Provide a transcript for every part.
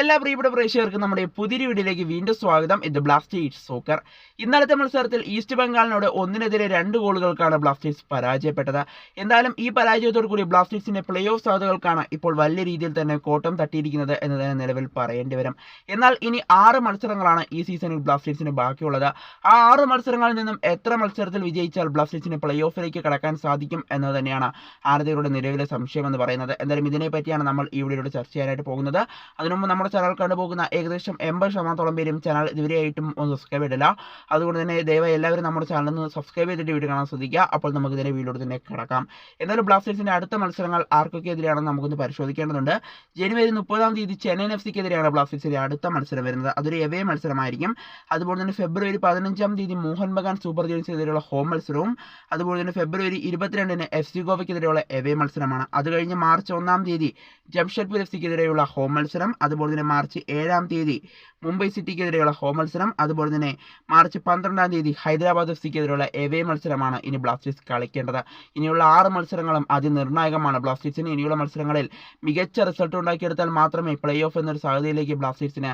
എല്ലാ പ്രിയപ്പെട്ട പ്രേക്ഷകർക്കും നമ്മുടെ പുതിയൊരു വീഡിയോയിലേക്ക് വീണ്ടും സ്വാഗതം. ഇത് ബ്ലാസ്റ്റേഴ്സ് സോക്കർ. ഇന്നലത്തെ മത്സരത്തിൽ ഈസ്റ്റ് ബംഗാളിനോട് 1-നെതിരെ 2 ഗോളുകൾക്കാണ് ബ്ലാസ്റ്റേഴ്സ് പരാജയപ്പെട്ടത്. എന്തായാലും ഈ പരാജയത്തോടു കൂടി ബ്ലാസ്റ്റേഴ്സിന്റെ പ്ലേ ഓഫ് സാധ്യതകൾക്കാണ് ഇപ്പോൾ വലിയ രീതിയിൽ തന്നെ കോട്ടം തട്ടിയിരിക്കുന്നത് എന്ന് തന്നെ നിലവിൽ പറയേണ്ടി വരും. എന്നാൽ ഇനി 6 മത്സരങ്ങളാണ് ഈ സീസണിൽ ബ്ലാസ്റ്റേഴ്സിന് ബാക്കിയുള്ളത്. ആ 6 മത്സരങ്ങളിൽ നിന്നും എത്ര മത്സരത്തിൽ വിജയിച്ചാൽ ബ്ലാസ്റ്റേഴ്സിന് പ്ലേ ഓഫിലേക്ക് കടക്കാൻ സാധിക്കും എന്ന് തന്നെയാണ് ആരാധകരുടെ നിലവിലെ സംശയം എന്ന് പറയുന്നത്. എന്തായാലും ഇതിനെ പറ്റിയാണ് നമ്മൾ ഈ വീഡിയോയിലൂടെ ചർച്ച ചെയ്യാനായിട്ട് പോകുന്നത്. അതിനുമുമ്പ് നമ്മുടെ ചാനൽ കണ്ടുപോകുന്ന ഏകദേശം 80% പേരും ചാനൽ ഇതുവരെയായിട്ടും ഒന്ന് സബ്സ്ക്രൈബ് ചെയ്തില്ല. അതുകൊണ്ട് തന്നെ ദയവായി എല്ലാവരും നമ്മുടെ ചാനൽ ഒന്ന് സബ്സ്ക്രൈബ് ചെയ്തിട്ട് വീഡിയോ കാണാൻ ശ്രദ്ധിക്കുക. അപ്പോൾ നമുക്ക് ഇതിനെ വീഡിയോയിൽ തന്നെ കിടക്കാം. എന്നാലും ബ്ലാസ്റ്റേഴ്സിന്റെ അടുത്ത മത്സരങ്ങൾ ആർക്കൊക്കെ എതിരെയാണെന്ന് നമുക്കൊന്ന് പരിശോധിക്കേണ്ടതുണ്ട്. ജനുവരി 30-ാം തീയതി ചെന്നൈയിൻ എഫ്സിക്കെതിരെയാണ് ബ്ലാസ്റ്റേഴ്സിന്റെ അടുത്ത മത്സരം വരുന്നത്. അതൊരു എവേ മത്സരമായിരിക്കും. അതുപോലെ തന്നെ ഫെബ്രുവരി 15-ാം തീയതി മോഹൻ ബഗാൻ സൂപ്പർ ജയൻസിനെതിരെയുള്ള ഹോം മത്സരവും അതുപോലെ തന്നെ ഫെബ്രുവരി 22-ന് FC ഗോവയ്ക്കെതിരെയുള്ള എവേ മത്സരമാണ്. അത് കഴിഞ്ഞ് മാർച്ച് 1-ാം തീയതി ജംഷഡ്പൂർ എഫ്സിക്കെതിരെയുള്ള ഹോം മത്സരം, അതുപോലെ തന്നെ മാർച്ച് 7-ാം തീയതി മുംബൈ സിറ്റിക്കെതിരെയുള്ള ഹോം മത്സരം, അതുപോലെ തന്നെ മാർച്ച് 12-ാം തീയതി ഹൈദരാബാദ് എഫ്സിക്കെതിരെയുള്ള എവേ മത്സരമാണ് ഇനി ബ്ലാസ്റ്റേഴ്സ് കളിക്കേണ്ടത്. ഇനിയുള്ള 6 മത്സരങ്ങളും അതിനിർണായകമാണ്. ബ്ലാസ്റ്റേഴ്സിന് ഇനിയുള്ള മത്സരങ്ങളിൽ മികച്ച റിസൾട്ട് ഉണ്ടാക്കിയെടുത്താൽ മാത്രമേ പ്ലേ ഓഫ് എന്നൊരു സാധ്യതയിലേക്ക് ബ്ലാസ്റ്റേഴ്സിന്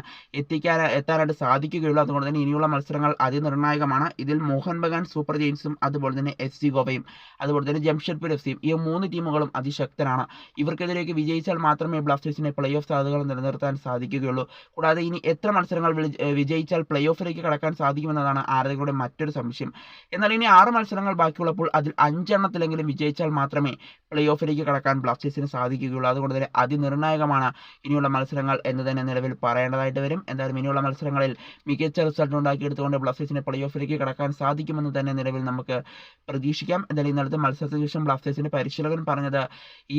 എത്താനായിട്ട് സാധിക്കുകയുള്ളൂ. അതുകൊണ്ട് തന്നെ ഇനിയുള്ള മത്സരങ്ങൾ അതിനിർണായകമാണ്. ഇതിൽ മോഹൻ ബഗാൻ സൂപ്പർ ജയൻസും അതുപോലെ തന്നെ FC ഗോവയും അതുപോലെ തന്നെ ജംഷഡ്പൂർ എഫ്സിയും ഈ 3 ടീമുകളും അതിശക്തരാണ്. ഇവർക്കെതിരേക്ക് വിജയിച്ചാൽ മാത്രമേ ബ്ലാസ്റ്റേഴ്സിനെ പ്ലേ ഓഫ് സാധ്യതകൾ നിലനിർത്താൻ സാധിക്കുകയുള്ളൂ. കൂടാതെ ഇനി എത്ര മത്സരങ്ങൾ വിജയിച്ചാൽ പ്ലേ ഓഫിലേക്ക് കടക്കാൻ സാധിക്കുമെന്നതാണ് ആരാധകരുടെ മറ്റൊരു സംശയം. എന്നാൽ ഇനി 6 മത്സരങ്ങൾ ബാക്കിയുള്ളപ്പോൾ അതിൽ 5 എണ്ണത്തിലെങ്കിലും വിജയിച്ചാൽ മാത്രമേ പ്ലേ ഓഫിലേക്ക് കടക്കാൻ ബ്ലാസ്റ്റേഴ്സിന് സാധിക്കുകയുള്ളൂ. അതുകൊണ്ട് തന്നെ അതിനിർണായകമാണ് ഇനിയുള്ള മത്സരങ്ങൾ എന്ന് തന്നെ നിലവിൽ പറയേണ്ടതായിട്ട് വരും. എന്തായാലും ഇനിയുള്ള മത്സരങ്ങളിൽ മികച്ച റിസൾട്ട് ഉണ്ടാക്കിയെടുത്തുകൊണ്ട് ബ്ലാസ്റ്റേഴ്സിനെ പ്ലേ ഓഫിലേക്ക് കടക്കാൻ സാധിക്കുമെന്ന് തന്നെ നിലവിൽ നമുക്ക് പ്രതീക്ഷിക്കാം. എന്തായാലും ഇന്നലത്തെ മത്സരത്തിന് ശേഷം ബ്ലാസ്റ്റേഴ്സിന്റെ പരിശീലകൻ പറഞ്ഞത്,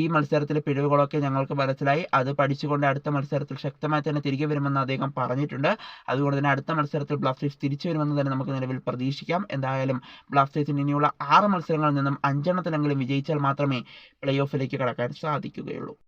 ഈ മത്സരത്തിലെ പിഴവുകളൊക്കെ ഞങ്ങൾക്ക് മനസ്സിലായി, അത് പഠിച്ചുകൊണ്ട് അടുത്ത മത്സരത്തിൽ ശക്തമായി തന്നെ തിരികെ വരുമെന്ന് അദ്ദേഹം പറഞ്ഞിട്ടുണ്ട്. അതുകൊണ്ട് തന്നെ അടുത്ത മത്സരത്തിൽ ബ്ലാസ്റ്റേഴ്സ് തിരിച്ചു വരുമെന്ന് തന്നെ നമുക്ക് നിലവിൽ പ്രതീക്ഷിക്കാം. എന്തായാലും ബ്ലാസ്റ്റേഴ്സിന് ഇനിയുള്ള 6 മത്സരങ്ങളിൽ നിന്നും 5 എണ്ണത്തിലെങ്കിലും വിജയിച്ചാൽ മാത്രമേ പ്ലേ ഓഫിലേക്ക് കടക്കാൻ സാധിക്കുകയുള്ളൂ.